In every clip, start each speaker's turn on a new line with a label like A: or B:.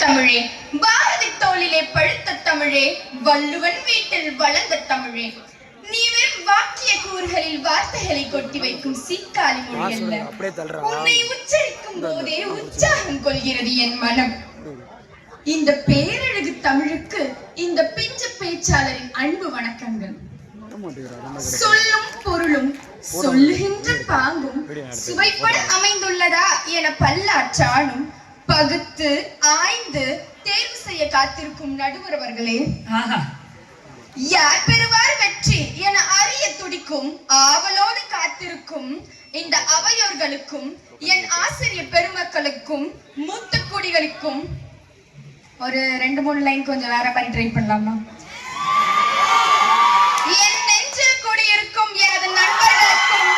A: தமிழே, பாரதி தோளிலே பழுத்த தமிழே, வள்ளுவன் வீட்டில் வளர்ந்த தமிழே, நீ வெறும் வாக்கிய கூறுகளில் வார்த்தைகளை கொட்டி வைக்கும் சீக்காளி மொழி அல்ல. உன்னை உச்சரிக்கும் போதே உற்சாகம் கொள்கிறது என் மனம். இந்த பேரழகு தமிழுக்கு இந்த பிஞ்சு பேச்சாளரின் அன்பு வணக்கங்கள். சொல்லும் பொருளும் சொல்லுகின்ற பாங்கும் சுவைப்பட அமைந்துள்ளதா என பல்லாற்றானும் பகுத்து ஆய்ந்து தேர்வு செய்ய காத்திருக்கும் நடுவரவர்களே, யார் பெறுவார் வெற்றி என அறிய துடிக்கும் ஆவலோடு காத்திருக்கும் இந்த அவையோர்களுக்கும் என் ஆசிரியர் பெருமக்களுக்கும் மூத்த குடிகளுக்கும் ஒரு 2-3 லைன் கொஞ்சம் வேற மாதிரி ட்ரை பண்ணலாமா? என் நெஞ்சில் குடியிருக்கும் எனது நண்பர்களுக்கும்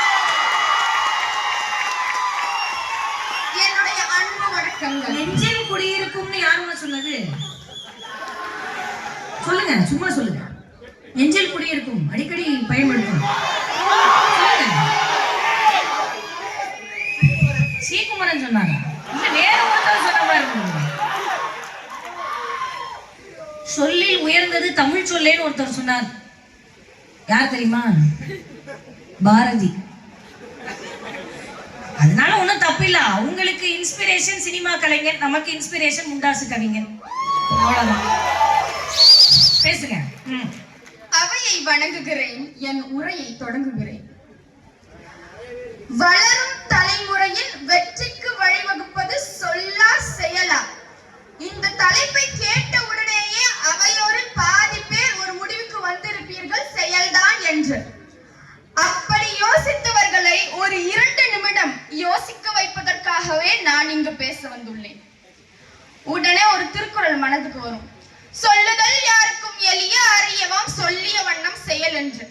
A: என்னுடைய அன்பு வணக்கங்கள்.
B: நெஞ்சில் குடியிருக்கும்னு யாருன்னு சொன்னது? சொல்லுங்க, சும்மா சொல்லுங்க. நெஞ்சில் குடியிருக்கும் அடிக்கடி பயன்படுத்தும். சீக்குமரன் சொன்னாங்க, வேற ஒருத்தர் சொன்ன மாதிரி இருக்கும். சொல்லில் உயர்ந்தது தமிழ் சொல்லேன்னு ஒருத்தர் சொன்னார். யார் தெரியுமா? பாரதி. அதனால ஒன்றும் தப்பில்ல. அவங்களுக்கு இன்ஸ்பிரேஷன் சினிமா கலைஞர், நமக்கு இன்ஸ்பிரேஷன் முண்டாசு கவிஞர். அவ்வளவுதான். பேசுங்க.
A: அவையை வணங்குகிறேன், என் உரையை தொடங்குகிறேன். வளரும் தலைமுறையில் வெற்றிக்கு வழிவகுப்பது சொல்லா செயலா? இந்த தலைப்பை கேட்ட உடனேயே அவையோரில் பாதி பேர் ஒரு முடிவுக்கு வந்திருப்பீர்கள், செயல்தான் என்று. அப்படி யோசித்தவர்களை ஒரு 2 நிமிடம் யோசிக்க வைப்பதற்காகவே நான் இங்கு பேச வந்துள்ளேன். உடனே ஒரு திருக்குறள் மனதுக்கு வரும். சொல்லுதல் யாருக்கும் எளிய, அறியவாம் சொல்லிய வண்ணம் செயல் என்று.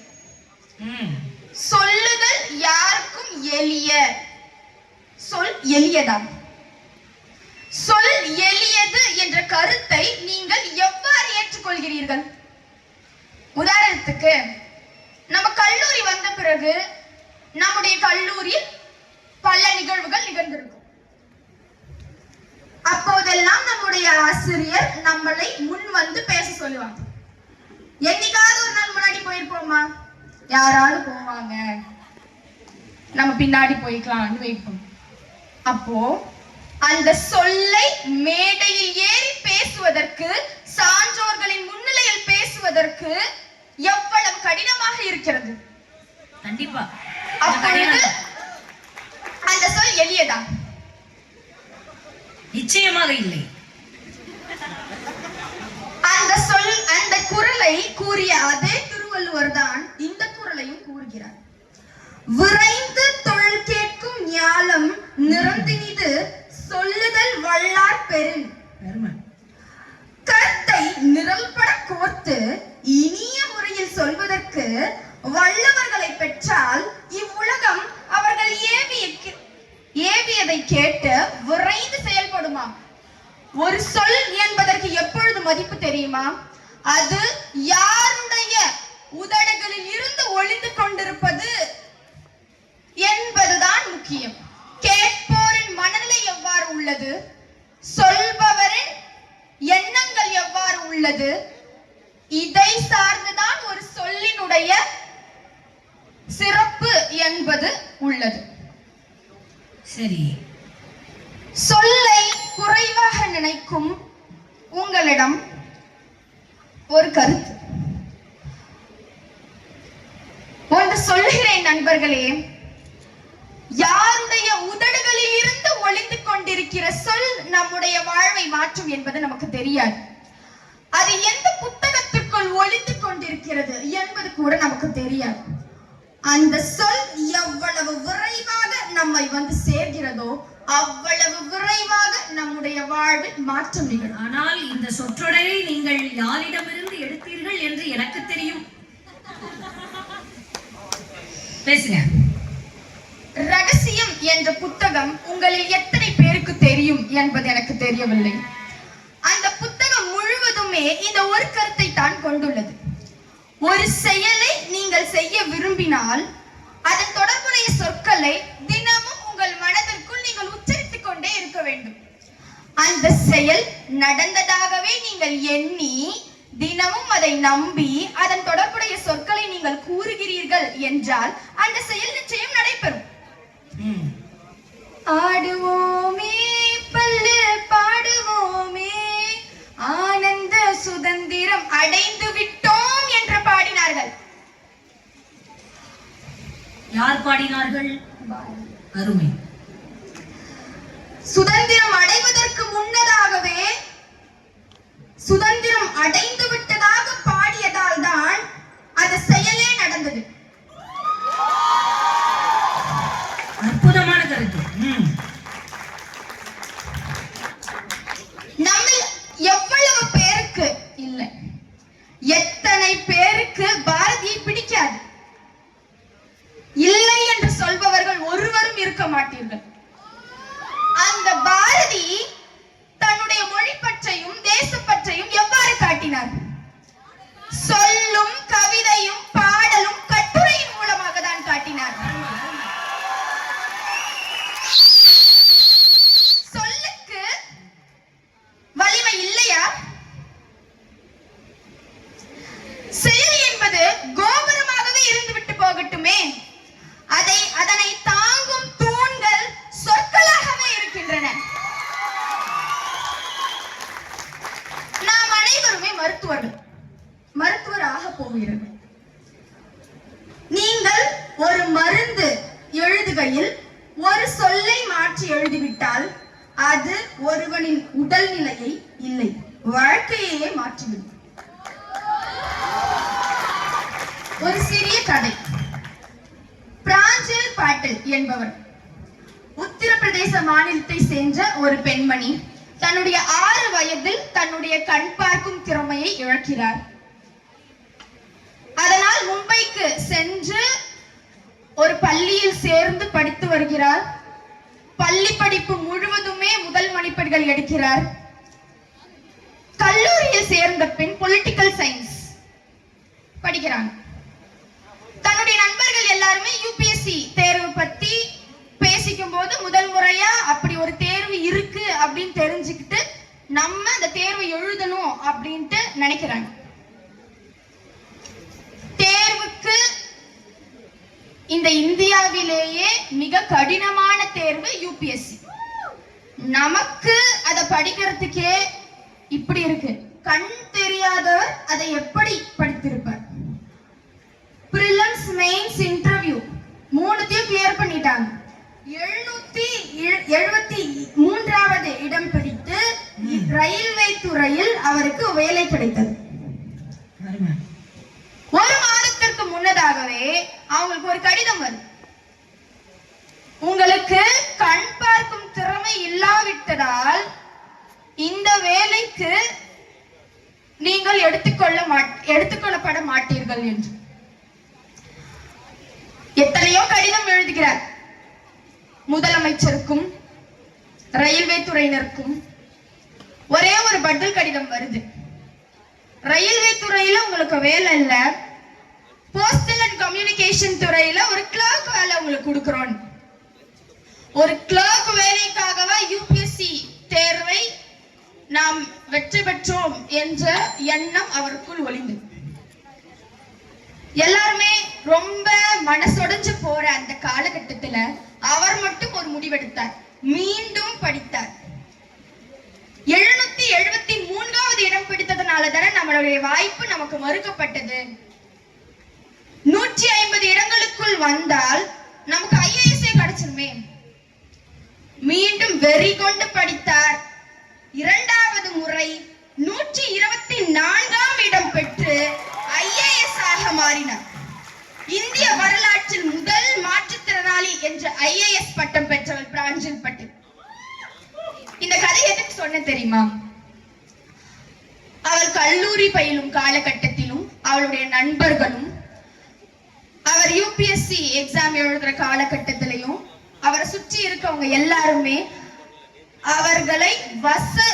A: சொல்லுதல் யாருக்கும் எளிய, சொல் எளியதான். சொல் எளியது என்ற கருத்தை நீங்கள் எவ்வாறு ஏற்றுக்கொள்கிறீர்கள்? உதாரணத்துக்கு, நம்ம கல்லூரி வந்த பிறகு நம்முடைய கல்லூரியில் பல நிகழ்வுகள் நிகழ்ந்திருக்கும். அப்போதெல்லாம் நம்முடைய ஆசிரியர் நம்மளை முன் வந்து பேச சொல்லுவாங்க. என்னைக்காவது ஒரு நாள் முன்னாடி போயிருப்போமா? யாராவது போவாங்க, நம்ம பின்னாடி போய்க்கலாம்னு வைப்போம். அப்போ அந்த சொல்லை மேடையில் ஏறி பேசுவதற்கு, சான்றோர்களின் முன்னிலையில் பேசுவதற்கு எவ்வளவு கடினமாக இருக்கிறது.
B: கண்டிப்பா.
A: அப்பொழுது அந்த சொல் எளியதா?
B: நிச்சயமாக இல்லை.
A: அந்த குறளை கூறிய அதே திருவள்ளுவர் தான் இந்த குறளையும் கூறுகிறார். விரைந்து தொழில் கேட்கும் ஞாலம் நிறந்தினிது சொல்லுதல் வல்லார் பெருன். கருத்தை நிரல்பட கோர்த்து இனிய முறையில் சொல்வதற்கு வல்லவர்களை பெற்றால் இவ்வுலகம் அவர்கள் ஏவியதை கேட்டு விரைந்து செயல்படுமா? ஒரு சொல் என்பதற்கு எப்பொழுது மதிப்பு தெரியுமா? அது யாருடைய உதடுகளில் இருந்து ஒளிந்து கொண்டிருப்பது என்பதுதான் முக்கியம். கேட்போரின் மனநிலை எவ்வாறு உள்ளது, சொல்பவரின் எண்ணங்கள் எவ்வாறு உள்ளது, இதை சார்ந்துதான் ஒரு சொல்லினுடைய சிறப்பு என்பது உள்ளது.
B: சரி.
A: சொல்லை குறைவாக நினைக்கும் உங்களிடம் ஒரு கருத்து ஒன்று சொல்கிறேன் நண்பர்களே. யாருடைய உதடுகளில் இருந்து ஒளிந்து கொண்டிருக்கிற சொல் நம்முடைய வாழ்வை மாற்றும் என்பது நமக்கு தெரியாது. அது எந்த புத்தகத்திற்குள் ஒளிந்து கொண்டிருக்கிறது என்பது கூட நமக்கு தெரியாது. அந்த சொல் எவ்வளவு விரைவாக நம்மை வந்து சேர்கிறதோ அவ்வளவு விரைவாக நம்முடைய வாழ்வில் மாற்றம் நிகழும்.
B: ஆனால் இந்த சொற்றொடரை நீங்கள் யாரிடமிருந்து எடுத்தீர்கள் என்று எனக்கு தெரியும். பேசுங்க.
A: ரகசியம் என்ற புத்தகம் உங்களில் எத்தனை பேருக்கு தெரியும் என்பது எனக்கு தெரியவில்லை. அந்த புத்தகம் முழுவதுமே இந்த ஒரு கருத்தை தான் கொண்டுள்ளது. ஒரு செயலை நீங்கள் செய்ய விரும்பினால் அதன் தொடர்புடைய சொற்களை தினமும் உங்கள் மனதிற்குள் நீங்கள் உச்சரித்துக் கொண்டே இருக்க வேண்டும். அந்த செயல் நடந்ததாகவே நீங்கள் எண்ணி தினமும் அதை நம்பி அதன் தொடர்புடைய சொற்களை நீங்கள் கூறுகிறீர்கள் என்றால் அந்த செயல் நிச்சயம் நடைபெறும். ஆடுவோமே பல்லு பாடுவோமே ஆனந்த சுதந்திரம் அடைந்து விட்டோம் என்று பாடினார்கள்.
B: யார் பாடினார்கள்? அருமை.
A: சுதந்திரம் அடைவதற்கு முன்னதாகவே சுதந்திரம் அடைந்து விட்டதாக பாடியதால் தான் அது செயலே நடந்தது.
B: அற்புதமான கருத்து.
A: நம்ம எவ்வளவு பேருக்கு இல்ல எத்தனை பேருக்கு பாரதியை பிடிக்காது? இல்லை என்று சொல்பவர்கள் ஒருவரும் இருக்க மாட்டீர்கள். அந்த பாரதி தன்னுடைய மொழி பற்றையும் தேசப்பற்றையும் எவ்வாறு காட்டினார்? சொல்லும் கவிதையும் பாடலும் கட்டுரையின் மூலமாக தான் காட்டினார். சொல்லுக்கு வலிமை இல்லையா? செயல் என்பது கோபுரமாகவே இருந்துவிட்டு போகட்டுமே, அதனை தாங்கும் தூண்கள் சொற்களாகவே இருக்கின்றன. நாம் அனைவருமே மருத்துவர் ஆக போகிறோம். நீங்கள் ஒரு மருந்து எழுதுகையில் ஒரு சொல்லை மாற்றி எழுதிவிட்டால் அது ஒருவனின் உடல்நிலையை இல்லை, வாழ்க்கையே மாற்றிவிடும். ஒரு சிறிய கதை. பிராஞ்சில் பாட்டில் என்பவர் உத்தரப்பிரதேச மாநிலத்தை சேர்ந்த ஒரு பெண்மணி தன்னுடைய 6 வயதில் தன்னுடைய கண் பார்க்கும் திறமையை இழக்கிறார். அதனால் மும்பைக்கு சென்று ஒரு பள்ளியில் சேர்ந்து படித்து வருகிறார். பள்ளி படிப்பு முழுவதுமே முதல் மதிப்பெண்கள் எடுக்கிறார். கல்லூரியில் சேர்ந்த பின் பொலிட்டிக்கல் சயின்ஸ் படிக்கிறாங்க. தன்னுடைய நண்பர்கள் எல்லாருமே யூபிஎஸ்சி தேர்வு பத்தி பேசிக்கும் போது முதல் முறையா அப்படி ஒரு தேர்வு இருக்கு அப்படின்னு தெரிஞ்சுக்கிட்டு நம்ம அந்த தேர்வை எழுதணும் அப்படின்ட்டு நினைக்கிறாங்க. தேர்வுக்கு இந்த இந்தியாவிலேயே மிக கடினமான தேர்வு யூபிஎஸ்சி. நமக்கு அதை படிக்கிறதுக்கே இப்படி இருக்கு. கண் தெரியாதவர் அதை எப்படி படித்திருப்பார்? பிரிலிம்ஸ், மெயின்ஸ், இன்டர்வியூ மூணுத்தையும் கிளியர் பண்ணிட்டாங்க. 773வது இடம் பிடித்து ரயில்வே துறையில் அவருக்கு வேலை கிடைத்தது. ஒரு மாதத்திற்கு முன்னதாகவே அவங்களுக்கு ஒரு கடிதம் வருது. உங்களுக்கு கண் பார்க்கும் திறமை இல்லாவிட்டதால் இந்த வேலைக்கு நீங்கள் எடுத்துக்கொள்ளப்பட மாட்டீர்கள் என்று. எத்தனையோ கடிதம் எழுதுகிறார். முதலமைச்சருக்கும் ரயில்வே துறையினருக்கும் ஒரே ஒரு பதில் கடிதம் வருது. ரயில்வே துறையில உங்களுக்கு வேலை இல்ல, போஸ்டல் அண்ட் கம்யூனிகேஷன் துறையில ஒரு கிளர்க் வேலை உங்களுக்கு கொடுக்கிறோம். ஒரு கிளர்க் வேலைக்காகவா யூபிஎஸ்சி தேர்வை நாம் வெற்றி பெற்றோம் என்ற எண்ணம் அவருக்குள் ஒளிந்து எல்லாருமே ரொம்ப மனசொடைஞ்சு போற அந்த காலகட்டத்துல அவர் மட்டும் ஒரு முடிவெடுத்தார். மீண்டும் படித்தார். 773வது இடம் பிடித்ததுனால தானே நம்மளுடைய வாய்ப்பு நமக்கு மறுக்கப்பட்டது. 150 இடங்களுக்குள் வந்தால் நமக்கு ஐஏஎஸ் கிடைச்சிருமே. மீண்டும் வெறி கொண்டு படித்தார். 2வது முறை 124ஆம் இடம் பெற்று ஐஏஎஸ் ஆக மாறினார். இந்திய வரலாற்றில் முதல் மாற்றுத்திறனாளி என்ற ஐஏஎஸ் பட்டம் பெற்றவர் பிராஞ்சில் பட்டேல். இந்த கதை எதுக்கு சொன்ன தெரியுமா? அவள் கல்லூரி பயிலும் காலகட்டத்திலும் அவளுடைய நண்பர்களும் அவர் யூபிஎஸ்சி எக்ஸாம் எழுதுற காலகட்டத்திலையும் அவரை சுற்றி இருக்கவங்க எல்லாருமே அவர்களை